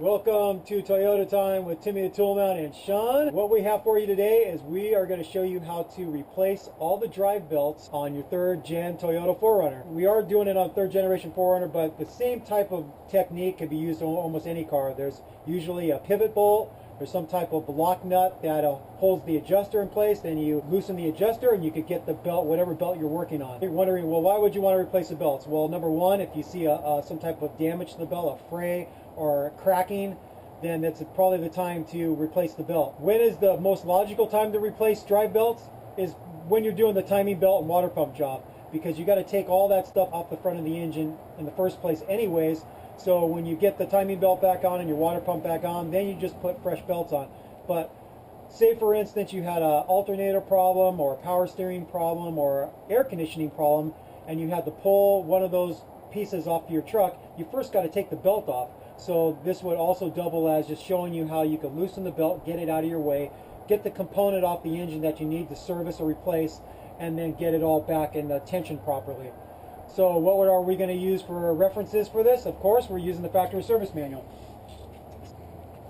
Welcome to Toyota Time with Timmy the Toolman and Sean. What we have for you today is we are going to show you how to replace all the drive belts on your third gen Toyota 4Runner. We are doing it on third generation 4Runner, but the same type of technique can be used on almost any car. There's usually a pivot bolt, there's some type of lock nut that holds the adjuster in place, then you loosen the adjuster and you could get the belt, whatever belt you're working on. You're wondering, well, why would you want to replace the belts? Well, number one, if you see some type of damage to the belt, a fray or cracking, then that's probably the time to replace the belt. When is the most logical time to replace drive belts? Is when you're doing the timing belt and water pump job, because you got to take all that stuff off the front of the engine in the first place anyways. So when you get the timing belt back on and your water pump back on, then you just put fresh belts on. But say for instance you had an alternator problem or a power steering problem or air conditioning problem, and you had to pull one of those pieces off your truck, you first got to take the belt off. So this would also double as just showing you how you can loosen the belt, get it out of your way, get the component off the engine that you need to service or replace, and then get it all back in the tension properly. So what are we going to use for references for this? Of course, we're using the factory service manual.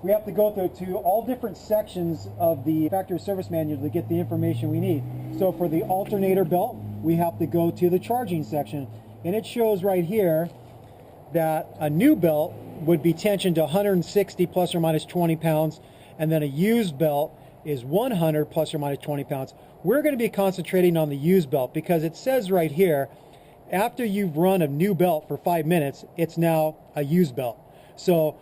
We have to go to all different sections of the factory service manual to get the information we need. So for the alternator belt, we have to go to the charging section. And it shows right here that a new belt would be tensioned to 160 plus or minus 20 pounds, and then a used belt is 100 plus or minus 20 pounds. We're going to be concentrating on the used belt because it says right here, after you've run a new belt for 5 minutes, it's now a used belt. So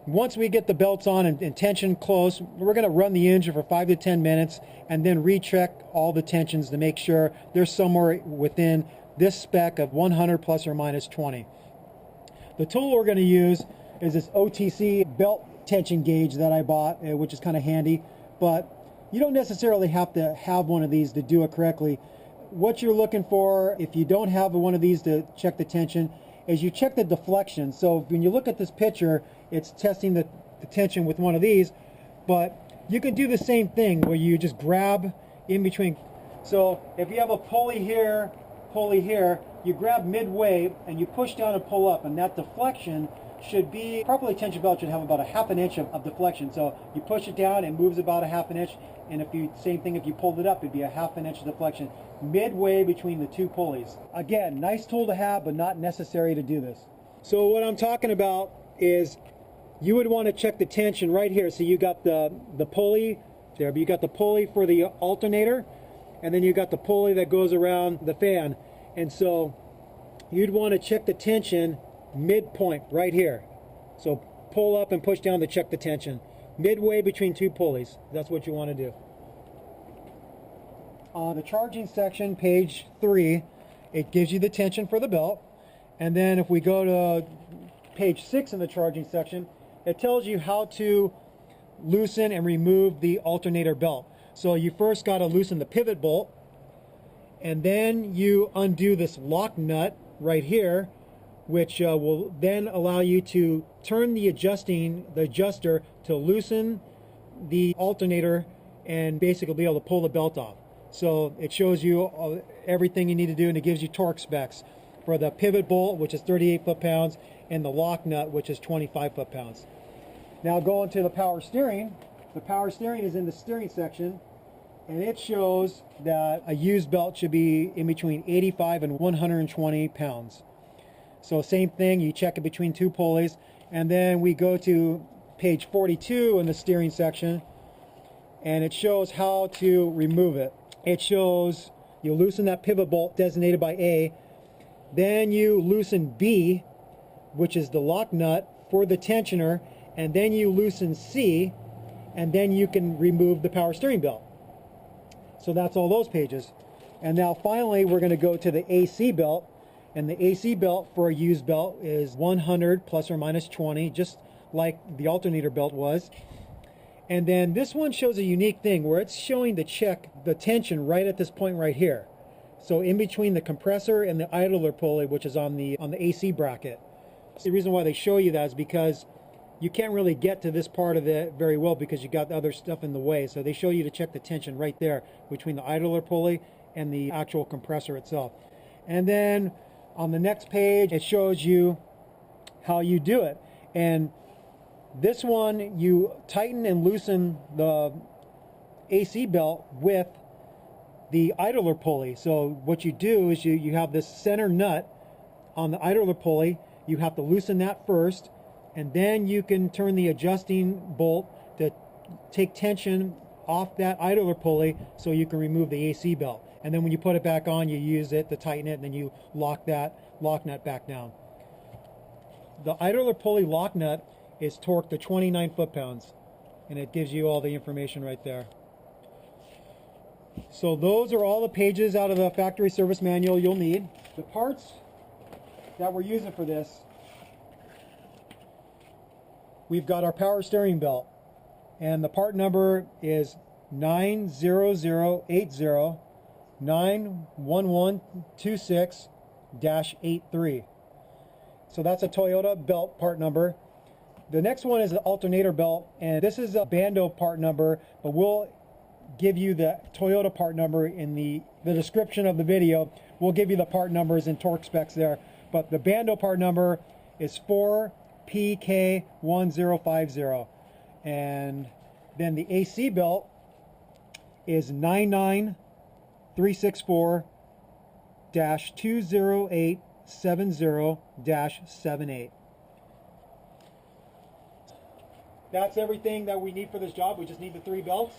once we get the belts on and tension close, we're going to run the engine for 5 to 10 minutes and then recheck all the tensions to make sure they're somewhere within this spec of 100 plus or minus 20. The tool we're going to use is this OTC belt tension gauge that I bought, which is kind of handy, but you don't necessarily have to have one of these to do it correctly. What you're looking for, if you don't have one of these to check the tension, is you check the deflection. So when you look at this picture, it's testing the tension with one of these, but you can do the same thing where you just grab in between. So if you have a pulley here, you grab midway and you push down and pull up, and that deflection should be, properly tensioned belt should have about a ½ inch of deflection. So you push it down, it moves about a ½ inch, and if you, same thing if you pulled it up, it'd be a ½ inch of deflection midway between the two pulleys. Again, nice tool to have, but not necessary to do this. So what I'm talking about is you would want to check the tension right here. So you got the pulley there, but you got the pulley for the alternator, and then you got the pulley that goes around the fan. And so you'd want to check the tension midpoint right here. So pull up and push down to check the tension. Midway between two pulleys. That's what you want to do. On the charging section, page 3, it gives you the tension for the belt. And then if we go to page 6 in the charging section, it tells you how to loosen and remove the alternator belt. So you first got to loosen the pivot bolt, and then you undo this lock nut right here, which will then allow you to turn the adjuster to loosen the alternator and basically be able to pull the belt off. So it shows you everything you need to do, and it gives you torque specs for the pivot bolt, which is 38 foot-pounds, and the lock nut, which is 25 foot-pounds. Now going to the power steering. The power steering is in the steering section, and it shows that a used belt should be in between 85 and 120 pounds. So same thing, you check it between two pulleys, and then we go to page 42 in the steering section, and it shows how to remove it. It shows you loosen that pivot bolt designated by A, then you loosen B, which is the lock nut for the tensioner, and then you loosen C, and then you can remove the power steering belt. So that's all those pages. And now finally we're going to go to the AC belt, and the AC belt for a used belt is 100 plus or minus 20, just like the alternator belt was. And then this one shows a unique thing where it's showing the tension right at this point right here. So in between the compressor and the idler pulley, which is on the AC bracket. The reason why they show you that is because you can't really get to this part of it very well because you got the other stuff in the way. So they show you to check the tension right there between the idler pulley and the actual compressor itself. And then on the next page, it shows you how you do it. And This one, you tighten and loosen the AC belt with the idler pulley. So what you do is you have this center nut on the idler pulley. You have to loosen that first, and then you can turn the adjusting bolt to take tension off that idler pulley so you can remove the AC belt. And then when you put it back on, you use it to tighten it, and then you lock that lock nut back down. The idler pulley lock nut is torqued to 29 foot-pounds, and it gives you all the information right there. So those are all the pages out of the factory service manual you'll need. The parts that we're using for this, we've got our power steering belt, and the part number is 90080 91126-83. So that's a Toyota belt part number. The next one is the alternator belt, and this is a Bando part number, but we'll give you the Toyota part number in the description of the video. We'll give you the part numbers and torque specs there. But the Bando part number is 4PK1050. And then the AC belt is 99364-20870-78. That's everything that we need for this job. We just need the 3 belts.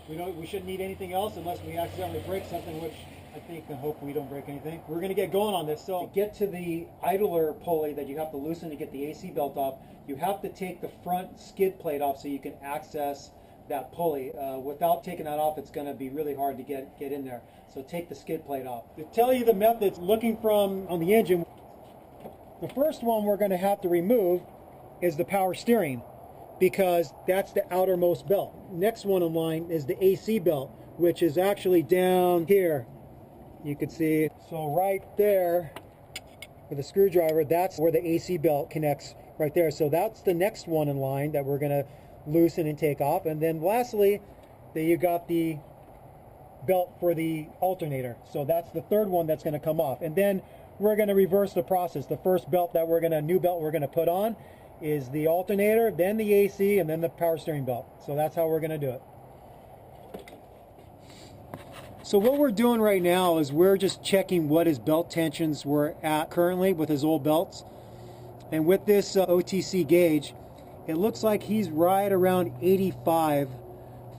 We shouldn't need anything else unless we accidentally break something, which I think and hope we don't break anything. We're going to get going on this. So to get to the idler pulley that you have to loosen to get the AC belt off, you have to take the front skid plate off so you can access that pulley. Without taking that off, it's going to be really hard to get in there. So take the skid plate off. To tell you the methods looking from on the engine, the first one we're going to have to remove is the power steering, because that's the outermost belt. Next one in line is the AC belt, which is actually down here. You can see, so right there with a screwdriver, that's where the AC belt connects right there. So that's the next one in line that we're gonna loosen and take off. And then lastly, then you got the belt for the alternator. So that's the third one that's gonna come off. And then we're gonna reverse the process. The first belt that new belt we're gonna put on is the alternator, then the AC, and then the power steering belt. So that's how we're going to do it. So what we're doing right now is we're just checking what his belt tensions were at currently with his old belts. And with this OTC gauge, it looks like he's right around 85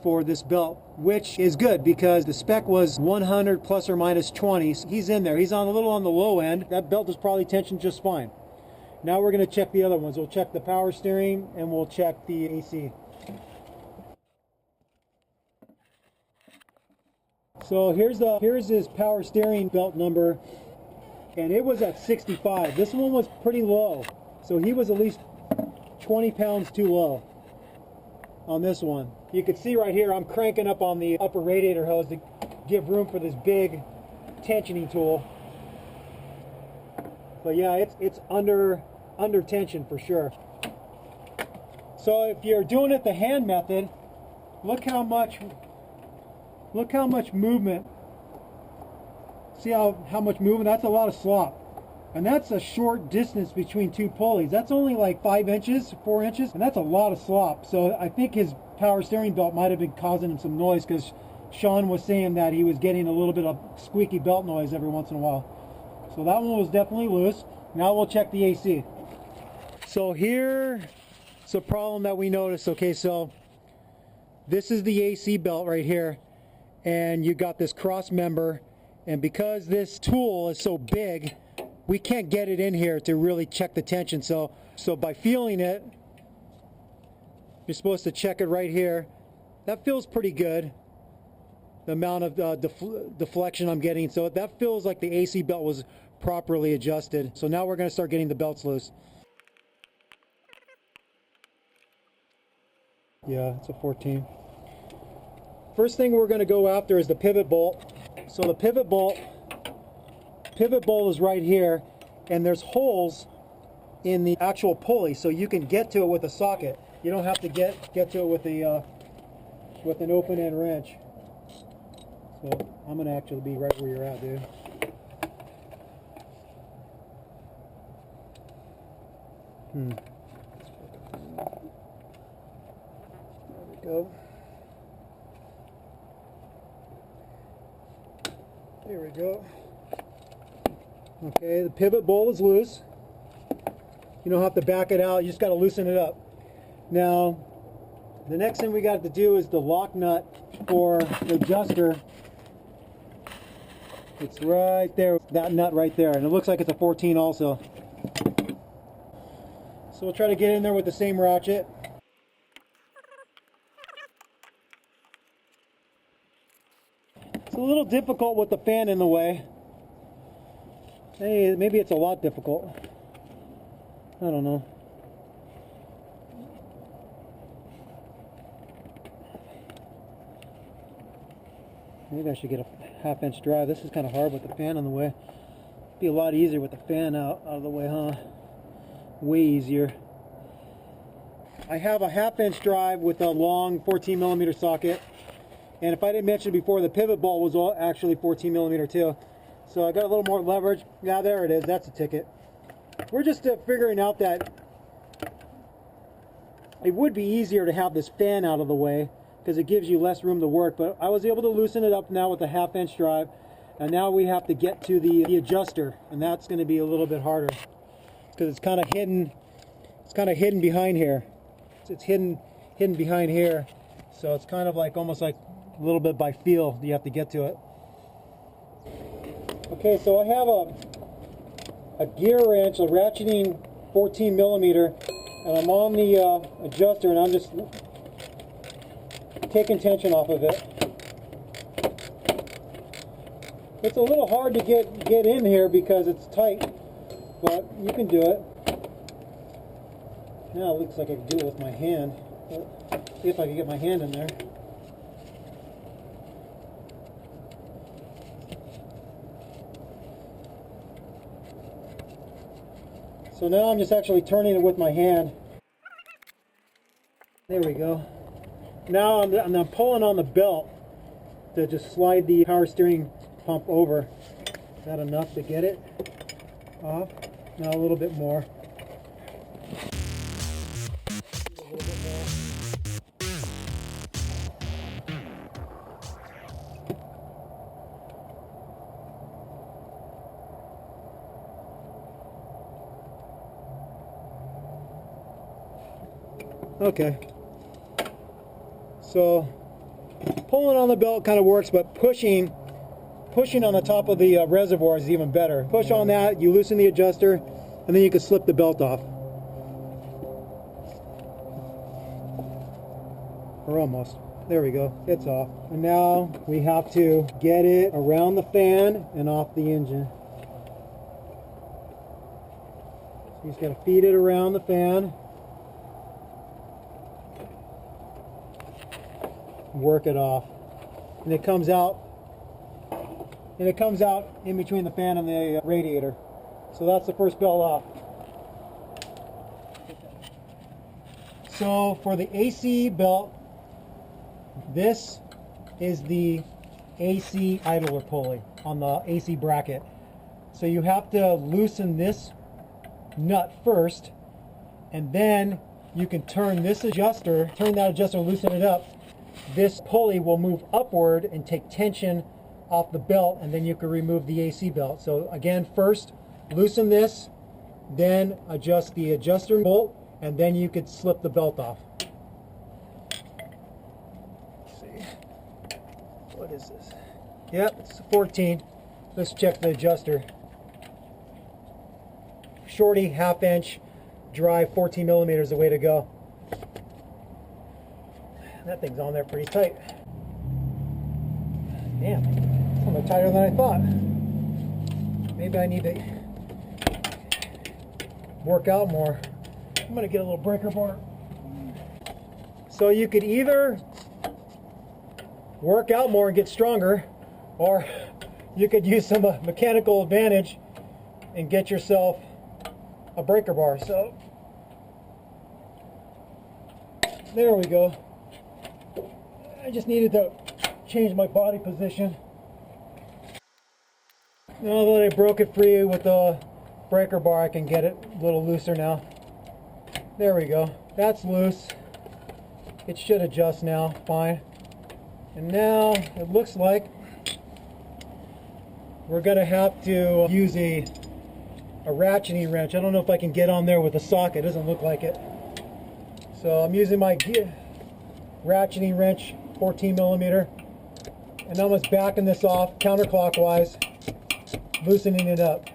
for this belt, which is good because the spec was 100 plus or minus 20. So he's in there. He's a little on the low end. That belt is probably tensioned just fine. Now we're going to check the other ones. We'll check the power steering and we'll check the AC. So here's his power steering belt number, and it was at 65. This one was pretty low, so he was at least 20 pounds too low on this one. You can see right here I'm cranking up on the upper radiator hose to give room for this big tensioning tool. But yeah, it's under tension for sure. So if you're doing it the hand method, look how much movement. See how much movement? That's a lot of slop. And that's a short distance between 2 pulleys. That's only like 5 inches, 4 inches, and that's a lot of slop. So I think his power steering belt might have been causing him some noise, because Sean was saying that he was getting a little bit of squeaky belt noise every once in a while. So that one was definitely loose. Now we'll check the AC. So here's a problem that we noticed. Okay, so this is the AC belt right here, and you got this cross member, and because this tool is so big, we can't get it in here to really check the tension. So by feeling it, you're supposed to check it right here. That feels pretty good, the amount of deflection I'm getting. So that feels like the AC belt was properly adjusted. So now we're going to start getting the belts loose. Yeah, it's a 14. First thing we're going to go after is the pivot bolt. So the pivot bolt is right here, and there's holes in the actual pulley, so you can get to it with a socket. You don't have to get to it with an open end wrench. So I'm going to actually be right where you're at, dude. go. There we go. Okay, the pivot bowl is loose. You don't have to back it out, you just got to loosen it up. Now, the next thing we got to do is the lock nut for the adjuster. It's right there, that nut right there, and it looks like it's a 14 also. So we'll try to get in there with the same ratchet. It's a little difficult with the fan in the way. Hey, maybe it's a lot difficult. I don't know. Maybe I should get a half-inch drive. This is kind of hard with the fan in the way. It'd be a lot easier with the fan out of the way, huh? Way easier. I have a half-inch drive with a long 14mm socket. And if I didn't mention before, the pivot bolt was actually 14mm too. So I got a little more leverage. Yeah, there it is. That's a ticket. We're just figuring out that it would be easier to have this fan out of the way because it gives you less room to work. But I was able to loosen it up now with a half-inch drive. And now we have to get to the adjuster. And that's going to be a little bit harder because it's kind of hidden. It's kind of hidden behind here. It's hidden behind here. So it's kind of like almost like a little bit by feel you have to get to it. Okay, so I have a gear wrench, a ratcheting 14mm, and I'm on the adjuster and I'm just taking tension off of it. It's a little hard to get in here because it's tight, but you can do it. Now it looks like I can do it with my hand. See if I can get my hand in there. So now I'm just actually turning it with my hand. There we go. Now I'm pulling on the belt to just slide the power steering pump over. Is that enough to get it off? Now a little bit more. A little bit more. Okay, so pulling on the belt kind of works, but pushing on the top of the reservoir is even better. Push on that, you loosen the adjuster, and then you can slip the belt off. Or almost. There we go, it's off. And now we have to get it around the fan and off the engine. So you just got to feed it around the fan. Work it off, and it comes out in between the fan and the radiator. So that's the first belt off. So for the AC belt, this is the AC idler pulley on the AC bracket. So you have to loosen this nut first, and then you can turn that adjuster, loosen it up. This pulley will move upward and take tension off the belt, and then you can remove the AC belt. So again, first loosen this, then adjust the adjuster bolt, and then you could slip the belt off. Let's see, what is this? Yep, it's 14. Let's check the adjuster. Shorty, half-inch, drive, 14mm is the way to go. That thing's on there pretty tight. Damn, it's a little tighter than I thought. Maybe I need to work out more. I'm gonna get a little breaker bar. So you could either work out more and get stronger, or you could use some mechanical advantage and get yourself a breaker bar. So there we go. I just needed to change my body position. Now that I broke it free with the breaker bar, I can get it a little looser now. There we go. That's loose. It should adjust now, fine. And now it looks like we're gonna have to use a ratcheting wrench. I don't know if I can get on there with a socket, it doesn't look like it. So I'm using my ratcheting wrench, 14 millimeter. And I'm just backing this off counterclockwise, loosening it up.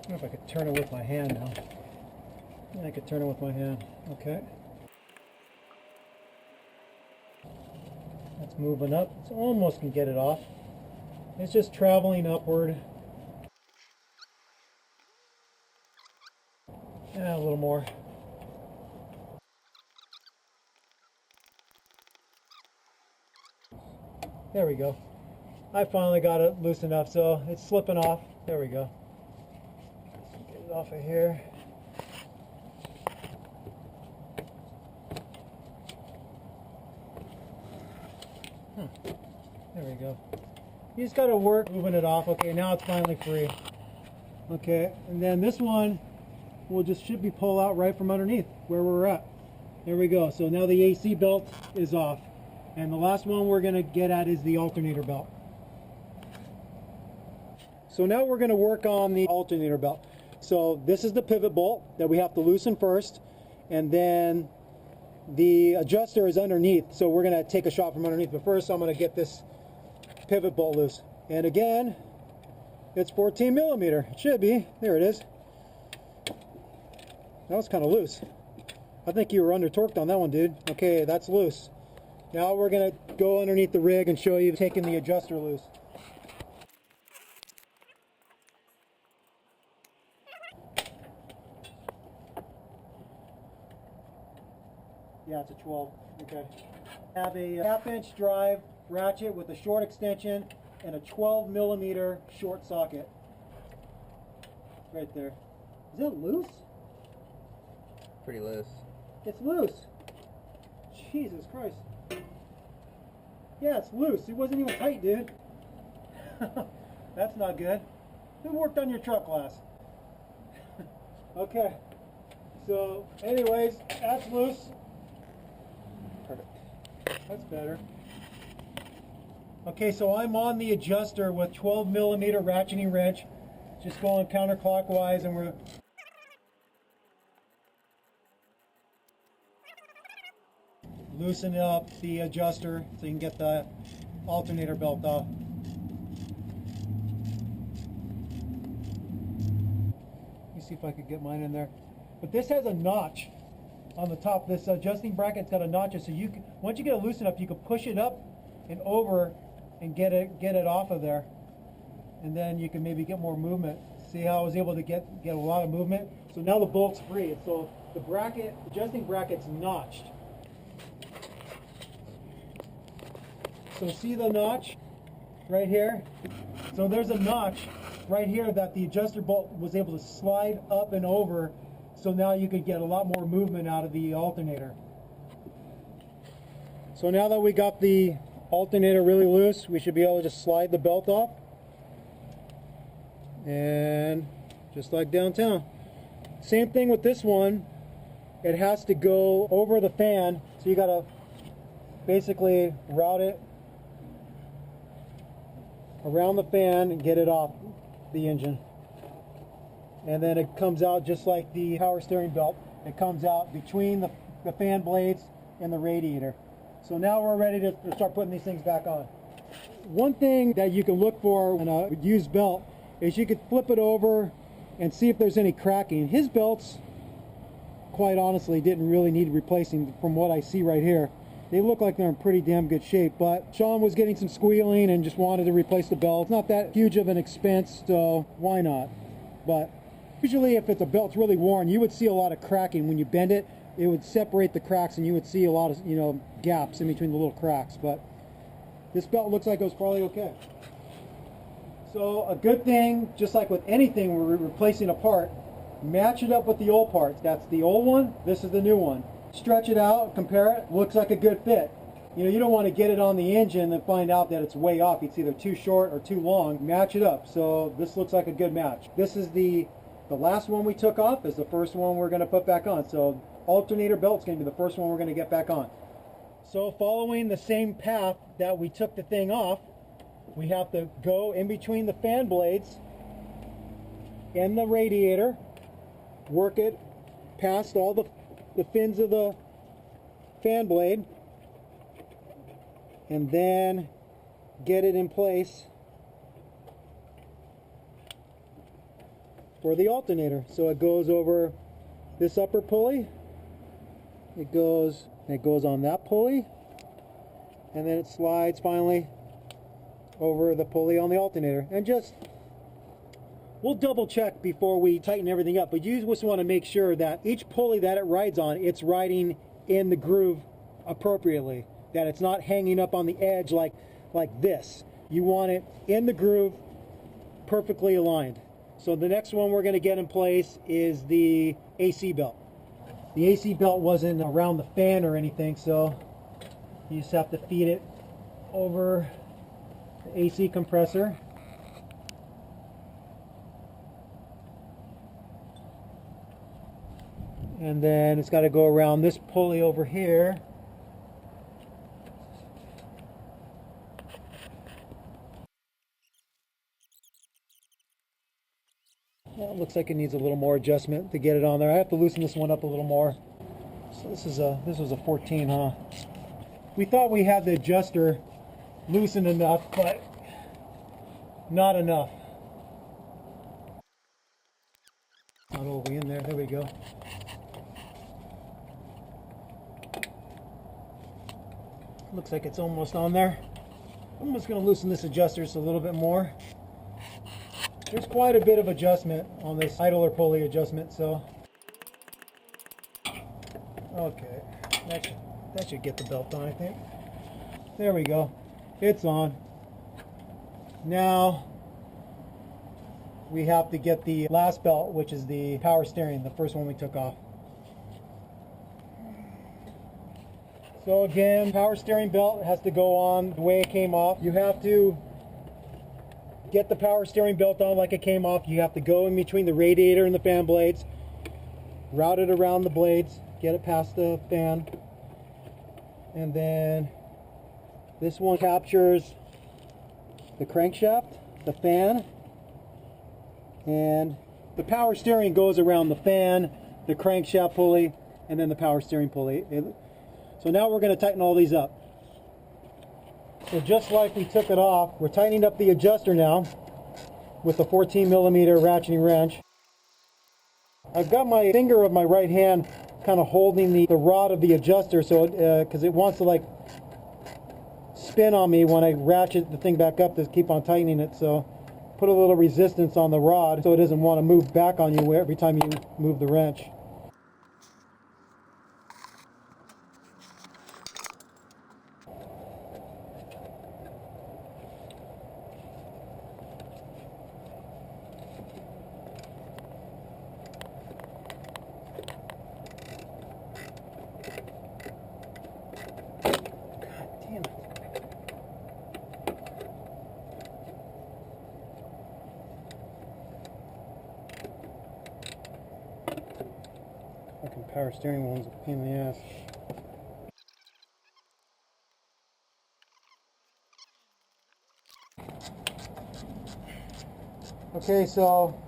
I don't know if I could turn it with my hand now. Yeah, I could turn it with my hand. Okay. That's moving up. It's almost can get it off. It's just traveling upward. Yeah, a little more. There we go. I finally got it loose enough, so it's slipping off. There we go. Get it off of here. There we go. You just got to work moving it off. Okay, now it's finally free. Okay, and then this one should be pull out right from underneath where we're at. There we go. So now the AC belt is off. And the last one we're going to get at is the alternator belt. So now we're going to work on the alternator belt. So this is the pivot bolt that we have to loosen first, and then the adjuster is underneath, so we're going to take a shot from underneath. But first I'm going to get this pivot bolt loose. And again, it's 14 millimeter. It should be. There it is. That was kind of loose. I think you were under torqued on that one, dude. Okay, that's loose. Now we're going to go underneath the rig and show you taking the adjuster loose. Yeah, it's a 12. Okay. Have a half-inch drive ratchet with a short extension and a 12 millimeter short socket. Right there. Is it loose? Pretty loose. It's loose. Jesus Christ. Yeah, it's loose. It wasn't even tight, dude. That's not good. Who worked on your truck glass? Okay. So, anyways, that's loose. Perfect. That's better. Okay, so I'm on the adjuster with 12 millimeter ratcheting wrench. Just going counterclockwise, and we're loosening up the adjuster so you can get the alternator belt off. Let me see if I could get mine in there. But this has a notch on the top. This adjusting bracket's got a notch, so you can, once you get it loose enough, you can push it up and over and get it off of there, and then you can maybe get more movement. See how I was able to get a lot of movement? So now the bolt's free. So the adjusting bracket's notched. So see the notch right here? So there's a notch right here that the adjuster bolt was able to slide up and over, so now you could get a lot more movement out of the alternator. So now that we got the alternator really loose, we should be able to just slide the belt off. And just like downtown. Same thing with this one. It has to go over the fan, so you gotta basically route it around the fan and get it off the engine. And then it comes out just like the power steering belt. It comes out between the fan blades and the radiator. So now we're ready to start putting these things back on. One thing that you can look for in a used belt is you could flip it over and see if there's any cracking. His belts, quite honestly, didn't really need replacing from what I see right here. They look like they're in pretty damn good shape, but Sean was getting some squealing and just wanted to replace the belt. It's not that huge of an expense, so why not? But usually if it's a belt's really worn, you would see a lot of cracking. When you bend it, it would separate the cracks and you would see a lot of, gaps in between the little cracks. But this belt looks like it was probably okay. So a good thing, just like with anything we're replacing a part, match it up with the old parts. That's the old one, this is the new one. Stretch it out, compare it, looks like a good fit. You don't want to get it on the engine and find out that it's way off. It's either too short or too long. Match it up. So this looks like a good match. This is the last one we took off is the first one we're going to put back on. So alternator belt's going to be the first one we're going to get back on. So following the same path that we took the thing off, we have to go in between the fan blades and the radiator, work it past all the fins of the fan blade, and then get it in place for the alternator. So it goes over this upper pulley, it goes on that pulley, and then it slides finally over the pulley on the alternator. And we'll double check before we tighten everything up, but you just want to make sure that each pulley that it rides on, it's riding in the groove appropriately, that it's not hanging up on the edge like this. You want it in the groove, perfectly aligned. So the next one we're going to get in place is the AC belt. The AC belt wasn't around the fan or anything, so you just have to feed it over the AC compressor. And then it's got to go around this pulley over here. Well, it looks like it needs a little more adjustment to get it on there. I have to loosen this one up a little more. So this was a 14, huh? We thought we had the adjuster loosened enough, but not enough. Not all the way in there. There we go. Looks like it's almost on there. I'm just going to loosen this adjuster just a little bit more. There's quite a bit of adjustment on this idler pulley adjustment, so okay, that should get the belt on, I think. There we go. It's on. Now we have to get the last belt, which is the power steering, the first one we took off. So again, power steering belt has to go on the way it came off. You have to get the power steering belt on like it came off. You have to go in between the radiator and the fan blades, route it around the blades, get it past the fan, and then this one captures the crankshaft, the fan, and the power steering goes around the fan, the crankshaft pulley, and then the power steering pulley. So now we're going to tighten all these up. So just like we took it off, we're tightening up the adjuster now with the 14 millimeter ratcheting wrench. I've got my finger of my right hand kind of holding the rod of the adjuster, so because it wants to like spin on me when I ratchet the thing back up to keep on tightening it. So put a little resistance on the rod so it doesn't want to move back on you every time you move the wrench. Fucking power steering one's a pain in the ass. Okay, so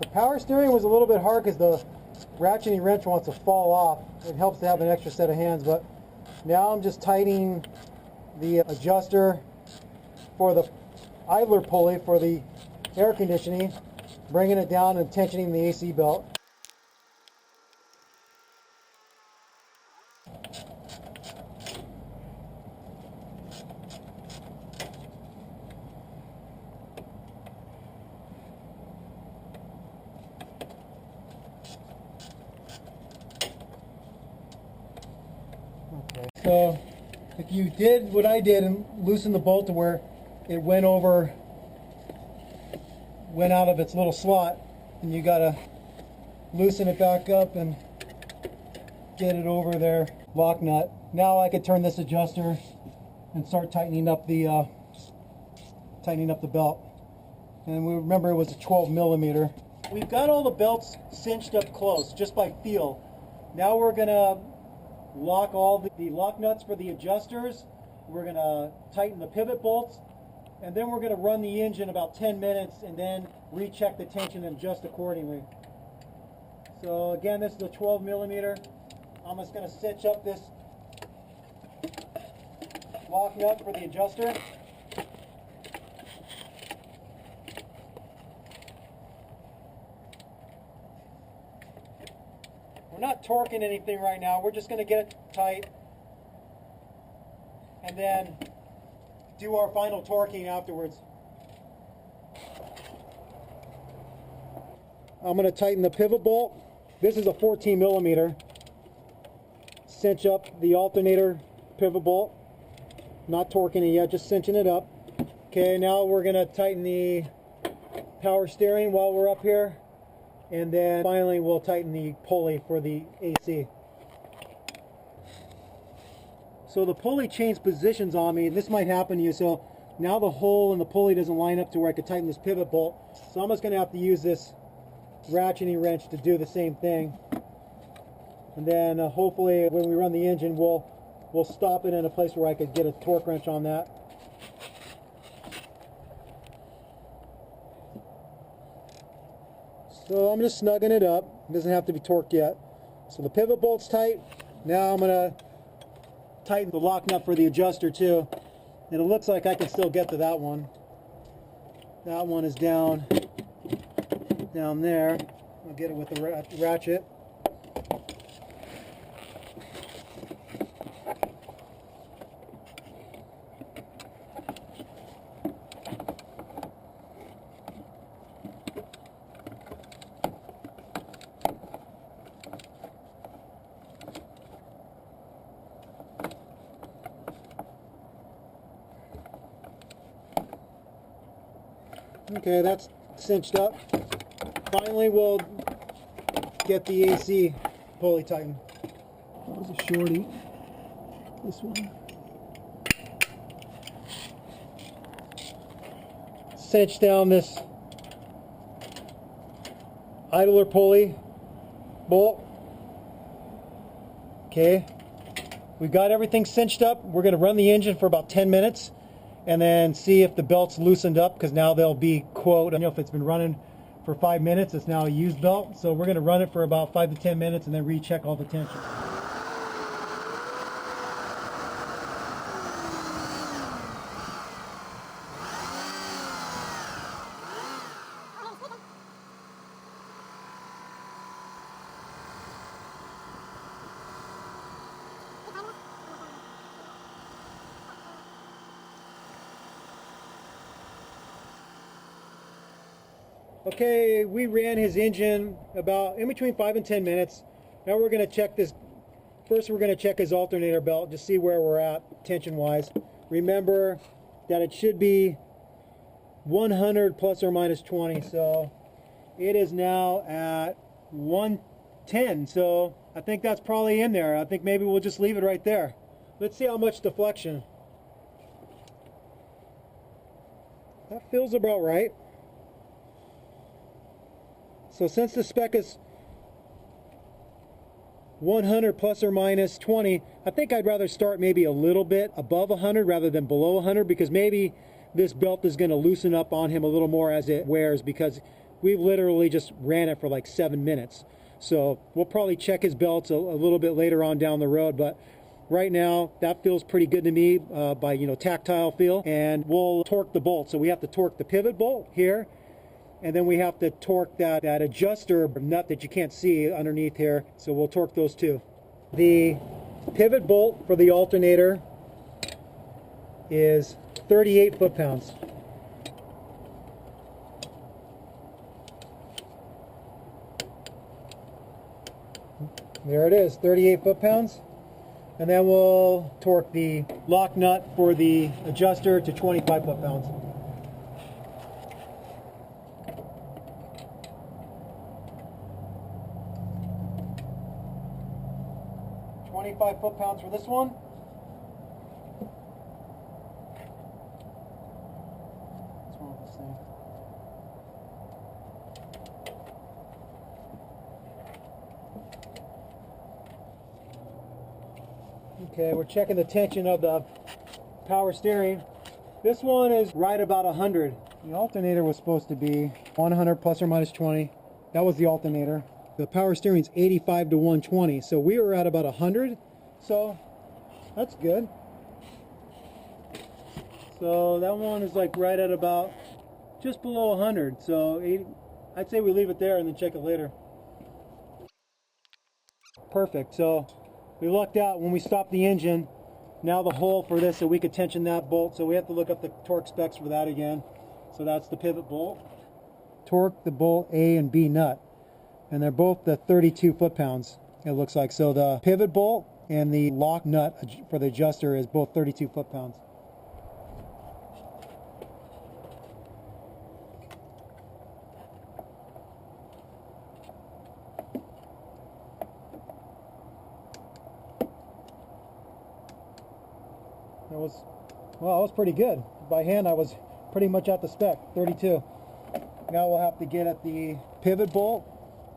the power steering was a little bit hard because the ratcheting wrench wants to fall off. It helps to have an extra set of hands, but now I'm just tightening the adjuster for the idler pulley for the air conditioning, bringing it down and tensioning the AC belt. Okay, so if you did what I did and loosen the bolt to where it went out of its little slot, and you gotta loosen it back up and get it over there, lock nut. Now I could turn this adjuster and start tightening up the belt. And we remember it was a 12 millimeter. We've got all the belts cinched up close just by feel. Now we're gonna lock all the lock nuts for the adjusters. We're gonna tighten the pivot bolts, and then we're gonna run the engine about 10 minutes and then recheck the tension and adjust accordingly. So again, this is a 12 millimeter. I'm just gonna cinch up this lock nut for the adjuster. We're not torquing anything right now. We're just going to get it tight and then do our final torquing afterwards. I'm going to tighten the pivot bolt. This is a 14 millimeter. Cinch up the alternator pivot bolt. Not torquing it yet, just cinching it up. Okay, now we're going to tighten the power steering while we're up here. And then finally we'll tighten the pulley for the AC. So the pulley changed positions on me. This might happen to you. So now the hole in the pulley doesn't line up to where I could tighten this pivot bolt. So I'm just going to have to use this ratcheting wrench to do the same thing. And then hopefully when we run the engine, we'll stop it in a place where I could get a torque wrench on that. So I'm just snugging it up. It doesn't have to be torqued yet. So the pivot bolt's tight. Now I'm going to tighten the lock nut for the adjuster too. And it looks like I can still get to that one. That one is down there. I'll get it with the ratchet. Okay, that's cinched up. Finally, we'll get the AC pulley tightened. That was a shorty. This one. Cinch down this idler pulley bolt. Okay, we've got everything cinched up. We're going to run the engine for about 10 minutes. And then see if the belt's loosened up, because now they'll be, quote, I don't know if it's been running for 5 minutes, it's now a used belt. So we're going to run it for about 5 to 10 minutes and then recheck all the tension. Okay, we ran his engine about in between 5 and 10 minutes. Now we're going to check this. First we're going to check his alternator belt to see where we're at tension wise. Remember that it should be 100 plus or minus 20. So it is now at 110. So I think that's probably in there. I think maybe we'll just leave it right there. Let's see how much deflection. That feels about right. So since the spec is 100 plus or minus 20, I think I'd rather start maybe a little bit above 100 rather than below 100, because maybe this belt is going to loosen up on him a little more as it wears, because we literally just ran it for like 7 minutes. So we'll probably check his belts a little bit later on down the road, but right now that feels pretty good to me by tactile feel. And we'll torque the bolt. So we have to torque the pivot bolt here. And then we have to torque that adjuster nut that you can't see underneath here. So we'll torque those two. The pivot bolt for the alternator is 38 foot-pounds. There it is, 38 foot-pounds. And then we'll torque the lock nut for the adjuster to 25 foot-pounds. 25 foot-pounds for this one. What's wrong with this thing? Okay, we're checking the tension of the power steering. This one is right about 100. The alternator was supposed to be 100 plus or minus 20. That was the alternator. The power steering's 85 to 120, so we were at about 100, so that's good. So that one is like right at about just below 100, so 80, I'd say we leave it there and then check it later. Perfect, so we lucked out when we stopped the engine. Now the hole for this, so we could tension that bolt, so we have to look up the torque specs for that again. So that's the pivot bolt. Torque the bolt A and B nut, and they're both the 32 foot-pounds, it looks like. So the pivot bolt and the lock nut for the adjuster is both 32 foot-pounds. That was pretty good. By hand, I was pretty much at the spec, 32. Now we'll have to get at the pivot bolt.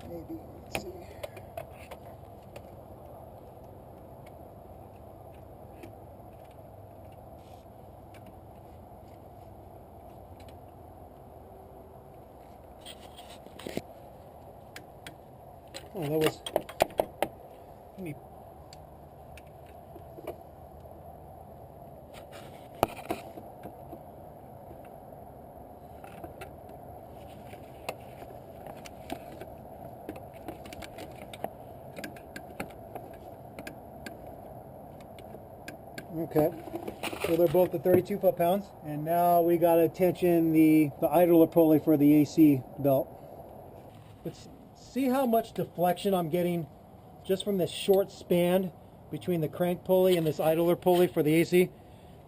Maybe, let's see. Oh, that was, let me. Okay, so they're both the 32 foot-pounds, and now we got to tension the idler pulley for the AC belt. Let's see how much deflection I'm getting just from this short span between the crank pulley and this idler pulley for the AC.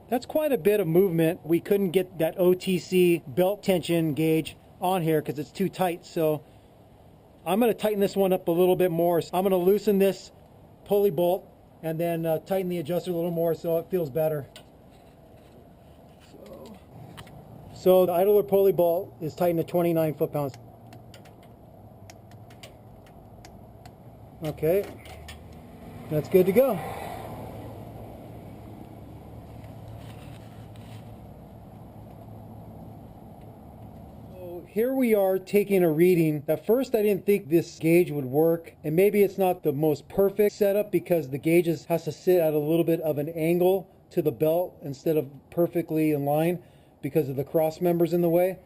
That's quite a bit of movement. We couldn't get that OTC belt tension gauge on here because it's too tight, so I'm going to tighten this one up a little bit more. I'm going to loosen this pulley bolt and then tighten the adjuster a little more so it feels better. So the idler pulley bolt is tightened to 29 foot-pounds. Okay, that's good to go. Here we are taking a reading. At first I didn't think this gauge would work, and maybe it's not the most perfect setup because the gauge has to sit at a little bit of an angle to the belt instead of perfectly in line because of the cross members in the way.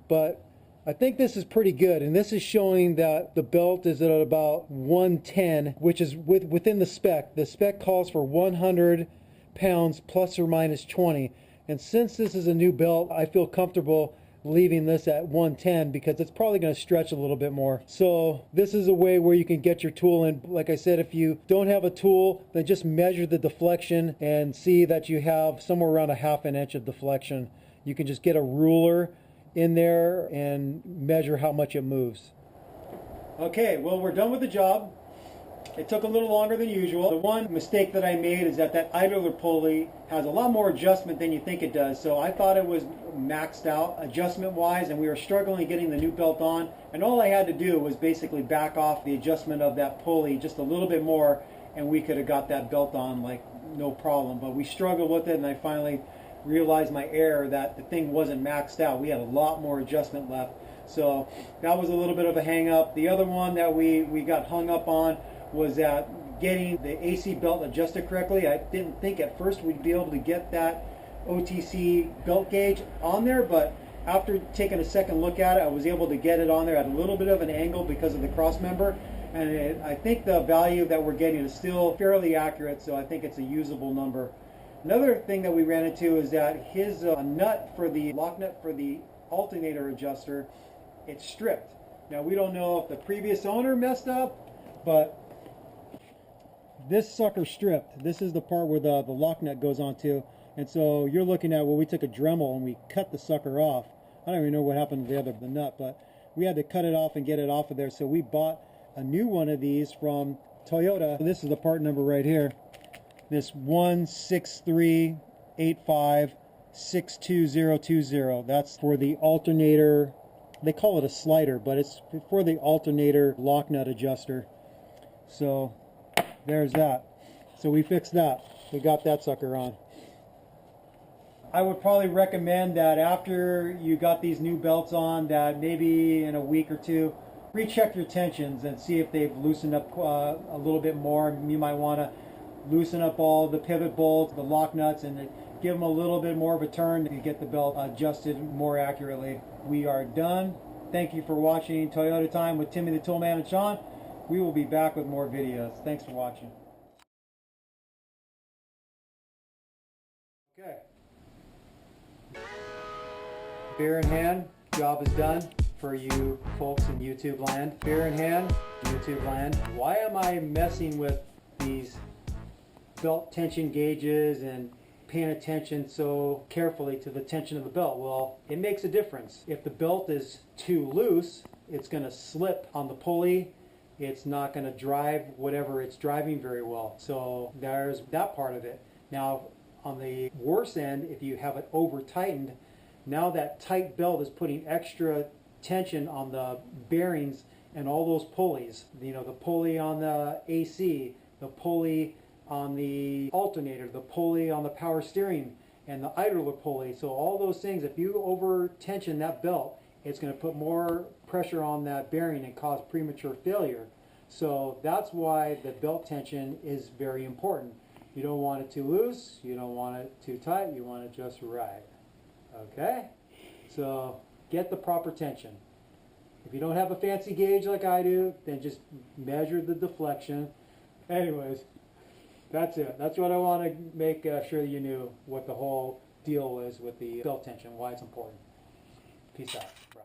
But I think this is pretty good, and this is showing that the belt is at about 110, which is within the spec. The spec calls for 100 pounds plus or minus 20, and since this is a new belt, I feel comfortable leaving this at 110 because it's probably going to stretch a little bit more. So this is a way where you can get your tool in. Like I said, if you don't have a tool, then just measure the deflection and see that you have somewhere around a ½ inch of deflection. You can just get a ruler in there and measure how much it moves. Okay, well, we're done with the job. It took a little longer than usual. The one mistake that I made is that idler pulley has a lot more adjustment than you think it does. So I thought it was maxed out adjustment wise, and we were struggling getting the new belt on, and all I had to do was basically back off the adjustment of that pulley just a little bit more, and we could have got that belt on like no problem. But we struggled with it, and I finally realized my error that the thing wasn't maxed out. We had a lot more adjustment left, so that was a little bit of a hang up. The other one that we got hung up on was at getting the AC belt adjusted correctly. I didn't think at first we'd be able to get that OTC belt gauge on there, but after taking a second look at it, I was able to get it on there at a little bit of an angle because of the cross member, and I think the value that we're getting is still fairly accurate, so I think it's a usable number. Another thing that we ran into is that his nut for the lock nut for the alternator adjuster, it's stripped. Now we don't know if the previous owner messed up, but this sucker stripped. This is the part where the lock nut goes onto, and so you're looking at, well, we took a Dremel and we cut the sucker off. I don't even know what happened to the nut, but we had to cut it off and get it off of there. So we bought a new one of these from Toyota. This is the part number right here. this 16385-62020. That's for the alternator. They call it a slider, but it's for the alternator lock nut adjuster. So there's that. So we fixed that. We got that sucker on. I would probably recommend that after you got these new belts on, that maybe in a week or two, recheck your tensions and see if they've loosened up a little bit more. You might want to loosen up all the pivot bolts, the lock nuts, and give them a little bit more of a turn to get the belt adjusted more accurately. We are done. Thank you for watching Toyota Time with Timmy the Toolman and Sean. We will be back with more videos. Thanks for watching. Okay. Beer in hand, job is done for you folks in YouTube land. Beer in hand, YouTube land. Why am I messing with these belt tension gauges and paying attention so carefully to the tension of the belt? Well, it makes a difference. If the belt is too loose, it's going to slip on the pulley. It's not going to drive whatever it's driving very well. So there's that part of it. Now, on the worse end, if you have it over tightened, now that tight belt is putting extra tension on the bearings and all those pulleys. You know, the pulley on the AC, the pulley on the alternator, the pulley on the power steering, and the idler pulley. So all those things, if you over tension that belt, it's going to put more pressure on that bearing and cause premature failure. So that's why the belt tension is very important. You don't want it too loose, you don't want it too tight, you want it just right. Okay? So get the proper tension. If you don't have a fancy gauge like I do, then just measure the deflection. Anyways, that's it. That's what I want to make sure that you knew what the whole deal was with the belt tension, why it's important. Peace out, bro.